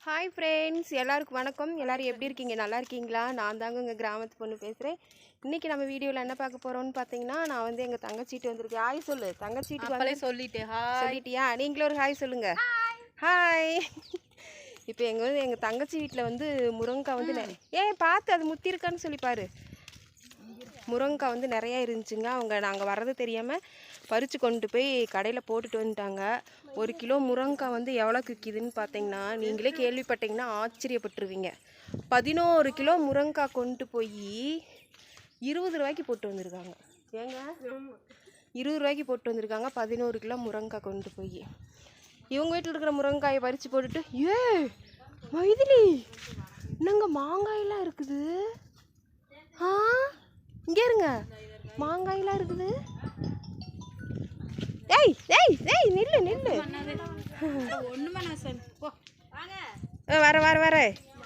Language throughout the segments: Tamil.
ஹாய் ஃப்ரெண்ட்ஸ், எல்லாருக்கும் வணக்கம். எல்லோரும் எப்படி இருக்கீங்க? நல்லா இருக்கீங்களா? நான் தாங்க உங்கள் கிராமத்து பொண்ணு பேசுகிறேன். இன்றைக்கி நம்ம வீடியோவில் என்ன பார்க்க போகிறோம்னு பார்த்தீங்கன்னா, நான் வந்து எங்கள் தங்கச்சிட்டு வந்திருக்கேன். ஹாய் சொல்லு. தங்கச்சிட்டு வந்து சொல்லிட்டேன். சொல்லிட்டியா? நீங்களும் ஒரு ஹாய் சொல்லுங்கள். ஹாய். இப்போ எங்கள் தங்கச்சி வீட்டில் வந்து முருங்கைக்காய் வந்து பார்த்து அது முத்திருக்கான்னு சொல்லிப்பாரு. முருங்கைக்காய் வந்து நிறையா இருந்துச்சுங்க. நாங்கள் வர்றது தெரியாமல் பறித்து கொண்டு போய் கடையில் போட்டுட்டு வந்துட்டாங்க. 1 கிலோ முருங்கைக்காய் வந்து எவ்வளோக்கு விற்கிதுன்னு பார்த்தீங்கன்னா, நீங்களே கேள்விப்பட்டீங்கன்னா ஆச்சரியப்பட்டுருவீங்க. 11 கிலோ முருங்கைக்காய் கொண்டு போய் 20 ரூபாய்க்கு போட்டு வந்திருக்காங்க. ஏங்க 20 ரூபாய்க்கு போட்டு வந்திருக்காங்க. 11 கிலோ முருங்கைக்காய் கொண்டு போய் இவங்க வீட்டில் இருக்கிற முருங்கைக்காயை பறித்து போட்டுட்டு, மைதிலி என்னங்க மாங்காயெல்லாம் இருக்குது. இங்கே இருங்க, மாங்காயெல்லாம் இருக்குது. ஏய் ஏய் ஏய் நில்லு நில்லு. வர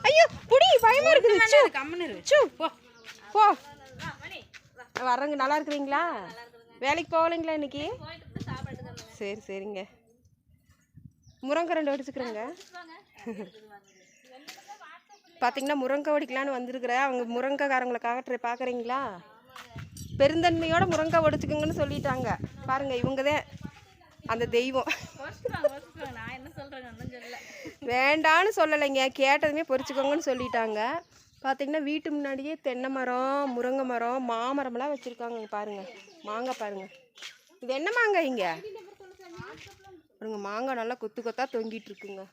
ஐயோ புடி, பயமா இருக்குது. போ வரங்க. நல்லா இருக்கிறீங்களா? வேலைக்கு போகலைங்களா இன்னைக்கு? சரிங்க. முருங்கை 2 வடிச்சுக்கிறேங்க. பார்த்தீங்கன்னா முருங்கை வடிக்கலான்னு வந்திருக்கிறேன். அவங்க முருங்கைக்காரங்களை பார்க்குறீங்களா? பெருந்தன்மையோட முருங்கை ஒடிச்சுக்குங்கன்னு சொல்லிட்டாங்க. பாருங்க, இவங்க தான் அந்த தெய்வம். வேண்டான்னு சொல்லலைங்க, கேட்டதுமே பொறிச்சுக்கோங்கன்னு சொல்லிட்டாங்க. பார்த்தீங்கன்னா வீட்டு முன்னாடியே தென்னை மரம், முருங்கை மரம், மாமரம்லாம் வச்சுருக்காங்க. பாருங்கள் மாங்காய் பாருங்கள். இது என்ன மாங்காய்? இங்கே பாருங்க, மாங்காய் நல்லா கொத்து கொத்தாக தொங்கிட்டு இருக்குங்க.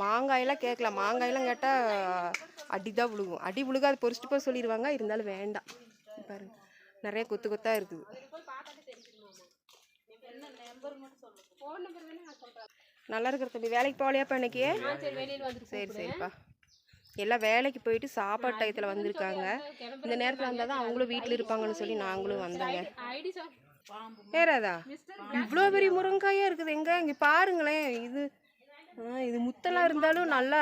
மாங்காயெல்லாம் கேட்கலாம். மாங்காயெல்லாம் கேட்டால் அடி தான் விழுகும். அடி விழுகாது, பொறிச்சிட்டு போய் சொல்லிடுவாங்க. இருந்தாலும் வேண்டாம். பாருங்க, நிறைய கொத்து கொத்தாக இருக்குது. நல்லா இருக்கிற தம்பி. வேலைக்கு போகலையாப்பா இன்னைக்கு? சரிப்பா. எல்லாம் வேலைக்கு போயிட்டு சாப்பாடு டயத்தில் வந்திருக்காங்க. இந்த நேரத்தில் வந்தால் தான் அவங்களும் வீட்டில் இருப்பாங்கன்னு சொல்லி நாங்களும் வந்தோங்க. ஏறாதா? இவ்வளோ பெரிய முருங்காயாக இருக்குது. இங்கே பாருங்களேன். இது முத்தெல்லாம் இருந்தாலும் நல்லா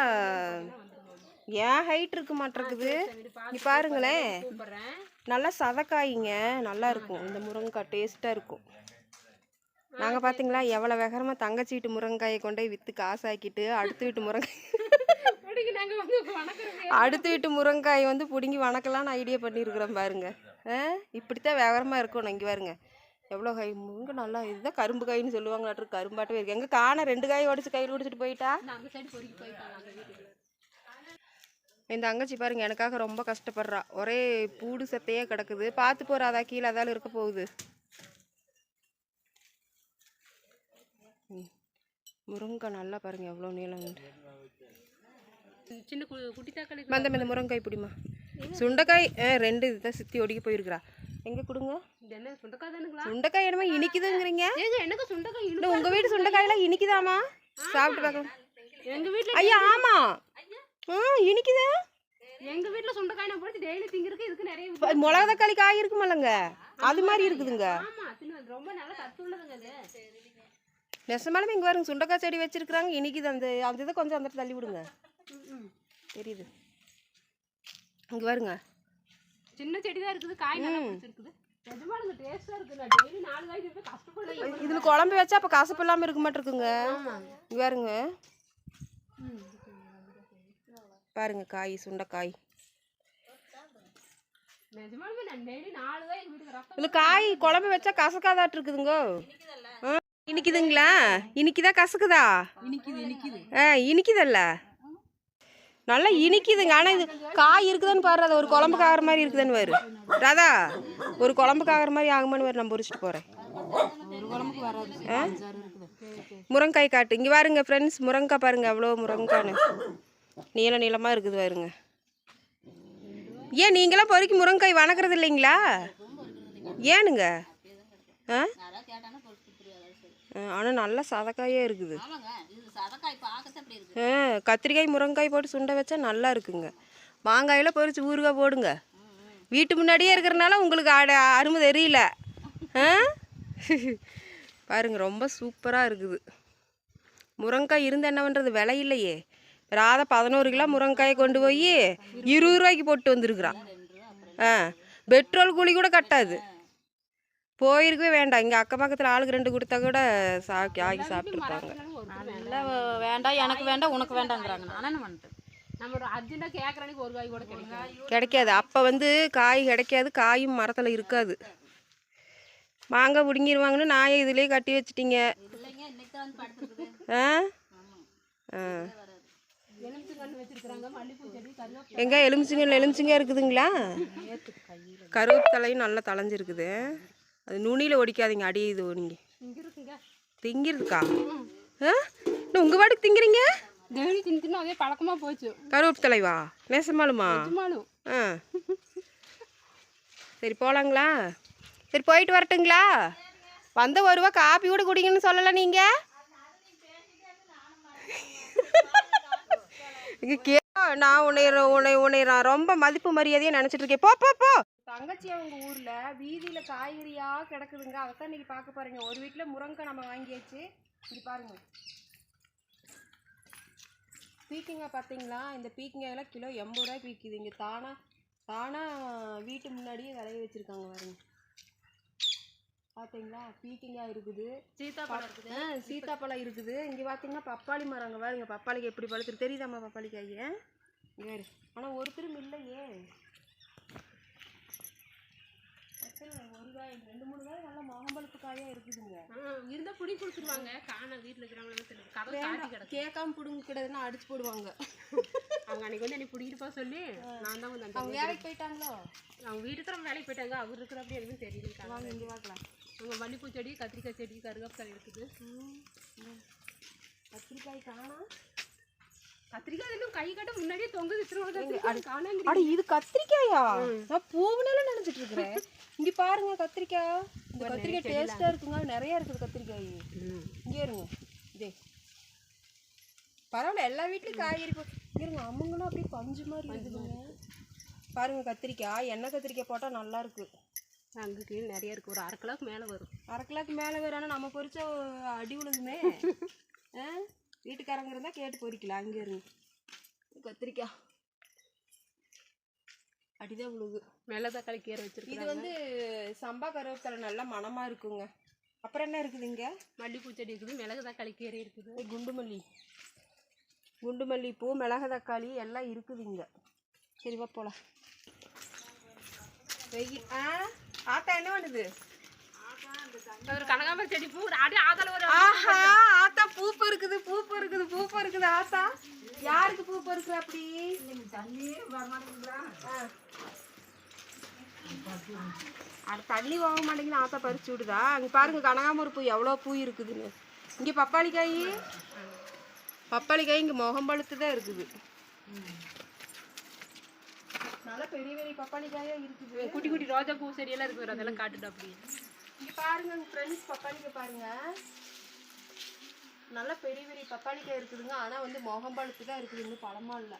ஏன் ஹைட் இருக்க மாட்டேங்குது. இங்கே பாருங்களேன், நல்லா சதக்காய்ங்க. நல்லா இருக்கும் இந்த முருங்கைக்காய், டேஸ்ட்டாக இருக்கும். நாங்கள் பார்த்தீங்களா எவ்வளோ வேகமாக தங்கச்சி வீட்டு முருங்கைக்காயை கொண்டு போய் விற்று காசாக்கிட்டு அடுத்த வீட்டு முருங்கைக்காயை வந்து பிடுங்கி வணக்கலான்னு ஐடியா பண்ணியிருக்கிறோம். பாருங்க, இப்படித்தான் வேகமாக இருக்கணும். இங்கே பாருங்க எவ்வளோ காய் முருங்கை. நல்லா இதுதான் கரும்பு காயின்னு சொல்லுவாங்களாட்டு. கரும்பாட்டவே இருக்கு. எங்கே காண 2 காய் உடச்சி கையில் உடிச்சிட்டு போயிட்டா. இந்த தங்கச்சி பாருங்க எனக்காக ரொம்ப கஷ்டப்படுறா. ஒரே பூடு சத்தையே கிடக்குது. பார்த்து போறாதா, கீழே அதாலும் இருக்க போகுது. முருங்கை நல்லா பாருங்க எவ்வளோ நீளம். சின்ன குட்டி தக்காளி இந்த முருங்காய் பிடிமா. சுண்டைக்காய் 2 இதுதான் சித்தி ஒடிக்க போயிருக்கிறா. எங்கே கொடுங்க. சுண்டைக்காய் என்னமா இனிக்குதுங்கிறீங்க? சுண்டைக்காய் உங்கள் வீட்டு சுண்டைக்காயெல்லாம் இனிக்குதாமா? சாப்பிட்டு பார்க்கலாம். எங்கள் வீட்டில் ஐயா ஆமாம் இனிக்குது. எங்கள் வீட்டில் சுண்டைக்காய் நான் போட்டு டெய்லி திங்கிறதுக்கு இதுக்கு நிறைய மிளகா தக்காளி காய் இருக்குமல்லங்க, அது மாதிரி இருக்குதுங்க. ரொம்ப நல்லா சத்து உள்ளதுங்க. நெசமாலுமே இங்கே பாருங்க சுண்டைக்காய் செடி வச்சிருக்கிறாங்க. இனிக்குது. அந்த இதை கொஞ்சம் அந்த தள்ளி விடுங்க. தெரியுது. இங்கே பாருங்க சின்ன செடி தான் இருக்குது. காய் நல்லா பிடிச்சிருக்குது. இதில் குழம்பு வச்சா அப்போ கசப்பு இல்லாமல் இருக்க மாட்டிருக்குங்க. இங்கே பாருங்க பாருங்க காய், சுண்டைக்காய். இதில் காய் குழம்பு வச்சா கசக்காதாட்டு இருக்குதுங்க. இனிக்குதுங்களா? இனிக்குதா கசக்குதா? இனிக்குதல்ல, நல்லா இனிக்குதுங்க. ஆனால் இது காய் இருக்குதான்னு பாரு. அது ஒரு குழம்புக்கு ஆகிற மாதிரி இருக்குதுன்னு பாரு. ராதா, ஒரு குழம்புக்கு ஆகிற மாதிரி ஆகுமான்னு பாரு. நான் பொரிச்சிட்டு போகிறேன். முருங்காய் காட்டு. இங்கே பாருங்க ஃப்ரெண்ட்ஸ், முருங்காய் பாருங்க எவ்வளோ முருங்கான்னு நீளமாக இருக்குது பாருங்க. ஏன் நீங்களாம் பொறுக்கி முருங்காய் வணக்கிறது இல்லைங்களா? ஏனுங்க? ஆனால் நல்லா சதக்காயே இருக்குது. கத்திரிக்காய் முருங்காய் போட்டு சுண்டை வச்சா நல்லா இருக்குங்க. மாங்காயில் பொரிச்சு ஊறுகாய் போடுங்க. வீட்டு முன்னாடியே இருக்கிறனால உங்களுக்கு அருமை தெரியல. பாருங்க ரொம்ப சூப்பராக இருக்குது. முருங்காய் இருந்து என்ன பண்ணுறது, விலை இல்லையே. ராதா 11 கிலோ முருங்காயை கொண்டு போய் 20 ரூபாய்க்கு போட்டு வந்துருக்குறான். பெட்ரோல் கூலி கூட கட்டாது. போயிருக்கவே வேண்டாம். இங்கே அக்கம் பக்கத்தில் ஆளுக்கு 2 கொடுத்தா கூட ஆகி சாப்பிட்ருப்பாங்க. இல்லை வேண்டாம் எனக்கு வேண்டாம் உனக்கு வேண்டாங்கிறாங்க. நான் என்ன பண்ணிட்டேன்? நம்ம ஒரு அர்ஜென்ட்டாக கேட்குற அன்னைக்கு ஒரு காய் கூட கிடைக்காது. கிடைக்காது. அப்போ வந்து காய் கிடைக்காது, காயும் மரத்தில் இருக்காது. மாங்காய் பிடுங்கிடுவாங்கன்னு நாயை இதுலேயே கட்டி வச்சிட்டீங்க. இல்லைங்க இன்னைக்கு தான் வந்து படுத்துருக்குது. ஆ ஆ எலுமிச்சங்கன்று வச்சிருக்கிறாங்க, மல்லிப்பூ செடி, கருவேப்பிலை. எங்கே எலுமிச்சங்க இருக்குதுங்களா? கருவேப்பிலையும் நல்லா தளைஞ்சிருக்குது. அது நுனியில் ஒடிக்காதீங்க, அடியுது நீங்கள் இங்கே இருக்குங்க. திங்கிறதுக்கா? ஆ இன்னும் உங்கள் பாட்டுக்கு திங்கிறீங்க? டெய்லி தின்னு தின்னு அதே பழக்கமாக போச்சு. கருவேப்பிலைவா? நேசமாலுமா? நிஜமாலும் ஆ சரி போகலாங்களா? சரி போயிட்டு வரட்டுங்களா? வந்த ஒரு ரூபா காப்பி கூட குடிங்கன்னு சொல்லலை நீங்கள்? நான் உன்னை ரொம்ப மதிப்பு மரியாதையாக நினச்சிட்டு இருக்கேன். போ போ போ. தங்கச்சி அவங்க ஊரில் வீதியில் காய்கறியாக கிடக்குதுங்க. அதைத்தான் இன்றைக்கி பார்க்க போகிறீங்க. ஒரு வீட்டில் முருங்கைக்காய் நம்ம வாங்கியாச்சு. இங்கே பாருங்கள், பீக்கங்காய் பார்த்தீங்களா? இந்த பீக்கங்காயெல்லாம் கிலோ 80 ரூபாய்க்கு விற்கிது. இங்கே தானாக வீட்டு முன்னாடியே விளைய வச்சுருக்காங்க பாருங்க. பார்த்தீங்களா? பீக்கங்காய் இருக்குது, சீத்தாப்பழம் இருக்குது, சீத்தாப்பழம் இருக்குது. இங்கே பார்த்தீங்கன்னா பப்பாளி மரம். அங்கே பாருங்க பப்பாளிக்கு எப்படி பழுத்துருக்கு தெரியுதாம்மா? பப்பாளி காய் இங்கே வேறு. ஆனால் ஒருத்தரும் இல்லையே. ஒரு காய் 2-3 காய் நல்லா மாம்பழத்து காயாக இருக்குதுங்க. இருந்தால் புடி கொடுத்துருவாங்க. காண வீட்டில் இருக்கிறவங்க கதை காட்டி கிடக்கு. கேட்காம பிடுங்க கிடதுன்னா அடிச்சு போடுவாங்க. அவங்க அன்றைக்கி வந்து என்னை பிடிக்கிட்டு போக சொல்லி நான் தான் வந்து அவங்க வேலைக்கு போயிட்டாங்களோ? அவங்க வீட்டுக்கு வேலைக்கு போயிட்டாங்க. அவர் இருக்கிற அப்படி எதுவும் தெரியல. வாங்க இங்கே பார்க்கலாம். அங்கே மல்லிப்பூ செடி, கத்திரிக்காய் செடி, கருவேப்பிலை இருக்குது. கத்திரிக்காய் காணா? கத்திரிக்காய் இன்னும் கை கட்ட முன்னாடியே தொங்குது. காணாங்க. அட இது கத்திரிக்காயா? நான் பூவுனால நினைச்சிட்டு இருக்கிறேன். இங்க பாருங்க கத்திரிக்காய். இந்த கத்திரிக்காய் டேஸ்டா இருக்குங்க. நிறைய இருக்குது கத்திரிக்காய். இங்கே இருங்க. இதே பரவாயில்ல, எல்லா வீட்லயும் காய்கறி இருங்க. அம்முங்கன்னா அப்படியே பஞ்சு மாதிரி இருக்குதுங்க. பாருங்க கத்திரிக்காய், எண்ணெய் கத்திரிக்காய் போட்டால் நல்லா இருக்கு. அங்கே கீழே நிறைய இருக்குது. ஒரு 1/2 கிலோக்கு மேலே வரும். 1/2 கிலோக்கு மேலே வரும். ஆனால் நம்ம பொரிச்சா அடி விழுதுமே. வீட்டுக்காரங்க இருந்தால் கேட்டு பொரிக்கலாம். அங்கே இருங்க கத்திரிக்காய் அடிதான் விழுது. மேலே தக்காளி கீரை வச்சிருக்கு. இது வந்து சம்பா கருவேப்பிலை நல்லா மணமாக இருக்குங்க. அப்புறம் என்ன இருக்குதுங்க? மல்லிப்பூ செடி இருக்குது, மிளகு தக்காளி கீரை இருக்குது, குண்டு மல்லி பூ, மிளகு தக்காளி எல்லாம் இருக்குதுங்க. சரி வா போகலாம். வெயில் ஆத்தா என்ன பண்ணுது? ஒரு கனகாம்பரம் செடி பூ அப்படியே ஆத்தால ஒரு ஆத்தா பூ இருக்குது ஆத்தா. யாருக்கு பூ பருக்கு? அப்படி தண்ணி வாங்க மாட்டேங்குது. ஆத்தா பறிச்சு விடுதா? அங்கே பாருங்க கனகாம்பரம் பூ எவ்வளோ பூ இருக்குதுன்னு. இங்கே பப்பாளிக்காய் இங்கே முகம் பழுத்து தான் இருக்குது. நல்லா பெரிய பெரிய பப்பாளிக்காயா இருக்குது. குட்டி குட்டி ரோஜா பூ செடியெல்லாம் இருக்குது. அதெல்லாம் காட்டுட்டு அப்படி இங்கே பாருங்க ஃப்ரெண்ட்ஸ், பப்பாளிக்காய் பாருங்க. நல்லா பெரிய பெரிய பப்பாளிக்காய் இருக்குதுங்க. ஆனால் வந்து முகம் பழுத்து தான் இருக்குது. இன்னும் பழமாக இல்லை.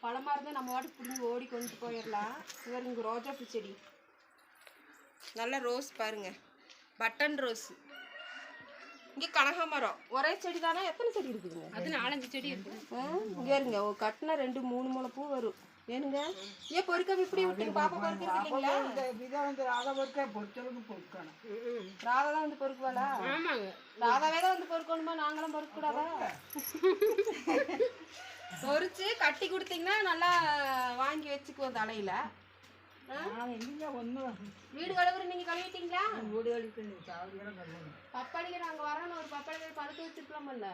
பழமாக இருந்தால் நம்ம வாட்டுக்கு பிடிங்கி ஓடி கொண்டு போயிடலாம். இவர் இங்கே ரோஜா பூ செடி, நல்ல ரோஸ் பாருங்க, பட்டன் ரோஸ். இங்கே கனகாமரம் ஒரே செடி தானே? எத்தனை செடி இருக்குதுங்க? அது 4-5 செடி இருக்குது. இங்கே இருங்க, கட்டினா 2-3 முளை பூ வரும். ஏனுங்க ஏன் பொறுக்காம இப்படி விட்டு பாப்பா பொறுக்கிறது இல்லைங்களா? ராதா தான் வந்து பொறுக்குவாளா? ஆமாங்க, ராதாவே தான் வந்து பொறுக்கணுமா? நாங்களும் பொறுக்க கூடாதா? பொறிச்சு கட்டி கொடுத்தீங்கன்னா நல்லா வாங்கி வச்சுக்குவோம் தலையில. வீடு கழுவுற நீங்க கழுவிட்டீங்களா? பப்பாளிக்கு நாங்க வரோம். ஒரு பப்பாளிக்கு பழுக்க வச்சிருக்கலாமல்ல?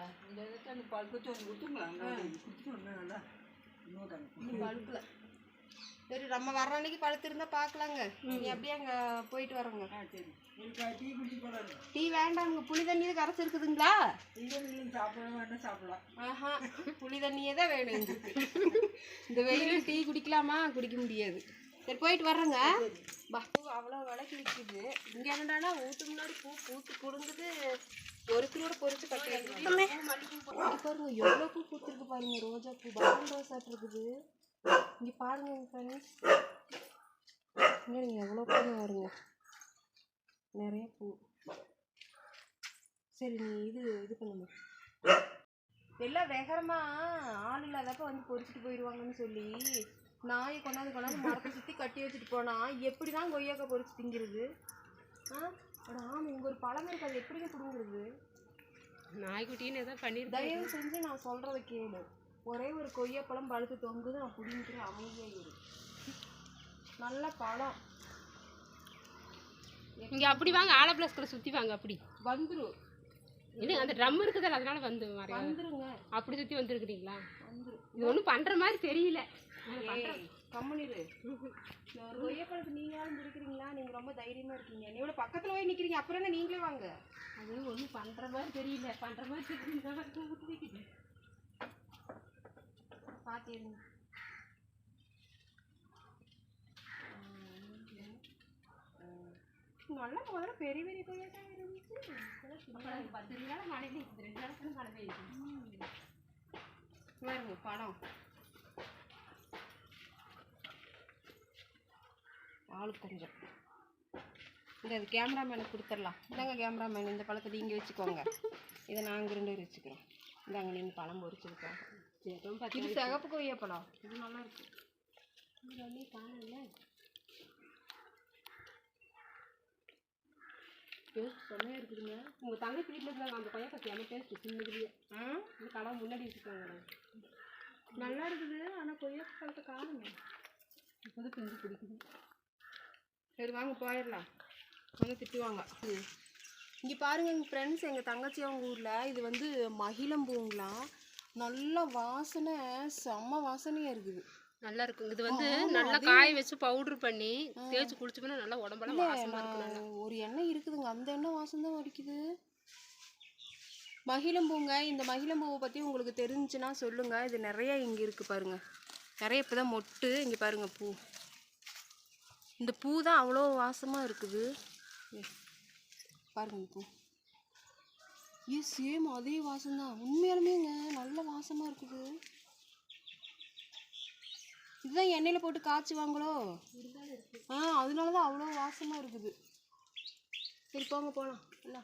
பழுக்கல. சரி நம்ம வர்ற அன்னைக்கு பழுத்திருந்தா பாக்கலாங்க. நீ அப்படியே அங்க போயிட்டு வரோங்க. டீ வேண்டாங்க, புளி தண்ணியே கரைச்சி இருக்குதுங்களா? ஆஹா, புளி தண்ணியே தான் வேணும் எங்களுக்கு. இந்த வெயில டீ குடிக்கலாமா? குடிக்க முடியாது. சரி போயிட்டு வர்றோங்க. பூ அவ்வளோ விலைக்கு விற்கிது. இங்கே என்னடானா வீட்டு முன்னாடி பூ பூத்து கொடுங்குது. ஒரு கிலோட பொறிச்சு கட்டி பாருங்க எவ்வளோ பூ பூத்துருக்கு பாருங்க. ரோஜா பூ, பட்டன் ரோஸாட்டு இருக்குது. இங்கே பாருங்க ஃப்ரெண்ட்ஸ், இங்கே நீங்கள் எவ்வளோ பூ வருங்க, நிறைய பூ. சரி நீ இது பண்ணுங்க. எல்லாம் வேகரமாக ஆள் இல்லாதப்ப வந்து பொறிச்சிட்டு போயிடுவாங்கன்னு சொல்லி நாயை கொண்டாந்து மரத்தை சுற்றி கட்டி வச்சுட்டு போனால் எப்படி தான் கொய்யாக்காய் பொறிச்சு திங்கிறது? ஆமாம், இங்கே ஒரு பழம் இருக்குது. அது எப்படிங்க பிடுங்குறது? நாய்க்குட்டின்னு ஏதோ பண்ணியிருந்தேன். தயவு செஞ்சு நான் சொல்கிறத கேளு. ஒரே ஒரு கொய்யாப்பழம் பழுத்து தொங்குது, நான் பிடிங்கிற அமைதியாக இரு. நல்ல பழம் இங்கே அப்படி வாங்க, ஆலப்பிளாஸ்களை சுற்றி வாங்க. அப்படி வந்துடும். இது அந்த ட்ரம் இருக்குதுல்ல, அதனால வந்து மறையாது. வந்துருங்க. அப்படி சுற்றி வந்துருக்குறீங்களா? வந்துடும். இது ஒன்றும் பண்ணுற மாதிரி தெரியல. கம்முனிரு. ஒரு கொய்யாப்பழத்தை நீங்களும் பிடிக்கிறீங்களா? நீங்கள் ரொம்ப தைரியமாக இருக்கீங்க. என்னையோட பக்கத்தில் போய் நிற்கிறீங்க, அப்புறம் என்ன நீங்களே வாங்க. அது ஒன்றும் பண்ணுற மாதிரி தெரியல. பண்ணுற மாதிரி தெரியல. பார்த்திருங்க. நல்லா முதல்ல பெரிய பெரிய கொய்யாக்கா இருந்துச்சு. 10 நாள் மழை பெய்யுது, 2 நாளுக்கு மழை பெய்யுது. பாருங்க பழம். ஆளு கொஞ்சம் இந்த அது கேமராமேனுக்கு கொடுத்துடலாம். இந்தாங்க கேமராமேன், இந்த பழத்தை நீங்கள் வச்சுக்கோங்க, இதை நாங்கள் 2 பேர் வச்சுக்கிறோம். இந்தாங்க நீங்கள் பழம் பொறிச்சிருக்கோம். இது சிகப்பு கொய்யாப்பழம், இது நல்லா இருக்கு. இது காணல. டேஸ்ட் செம்மையாக இருக்குதுங்க. உங்கள் தங்கச்சி வீட்டில் இருந்தாங்க அந்த கொய்யாக்கா செம்ம டேஸ்ட். சின்னதுலேயே இந்த கலர் முன்னாடி வச்சுக்கோங்க. நல்லா இருக்குது. ஆனால் கொய்யாப்பழத்தை காணுங்க. இப்போது பிஞ்சு பிடிக்குது. சரி வாங்க போயிடலாம். வந்து திட்டுவாங்க. இங்கே பாருங்க எங்கள் ஃப்ரெண்ட்ஸ், எங்கள் தங்கச்சி அவங்க ஊரில் இது வந்து மகிழம்பூங்களாம். நல்ல வாசனை, செம்ம வாசனையாக இருக்குது. நல்லா இருக்கும். இது வந்து நல்லா காய வச்சு பவுடர் பண்ணி தேய்ச்சி குளிச்சோம்னா நல்லா உடம்பெல்லாம் வாசமா இருக்கும். ஒரு எண்ணெய் இருக்குதுங்க, அந்த எண்ணெய் வாசம் தான் அடிக்குது. மகிழம்பூங்க. இந்த மகிழம்பூவை பற்றி உங்களுக்கு தெரிஞ்சுன்னா சொல்லுங்கள். இது நிறைய இங்கே இருக்குது பாருங்கள். நிறைய இப்போ தான் மொட்டு. இங்கே பாருங்கள் பூ. இந்த பூ தான் அவ்வளோ வாசமாக இருக்குது. பாருங்க பூ. சேம் அதே வாசம் தான். உண்மையாலுமேங்க நல்ல வாசமாக இருக்குது. இதுதான் எண்ணெயில் போட்டு காய்ச்சுவாங்களோ? அதனால தான் அவ்வளோ வாசமாக இருக்குது. சரி போங்க போகலாம். இல்லை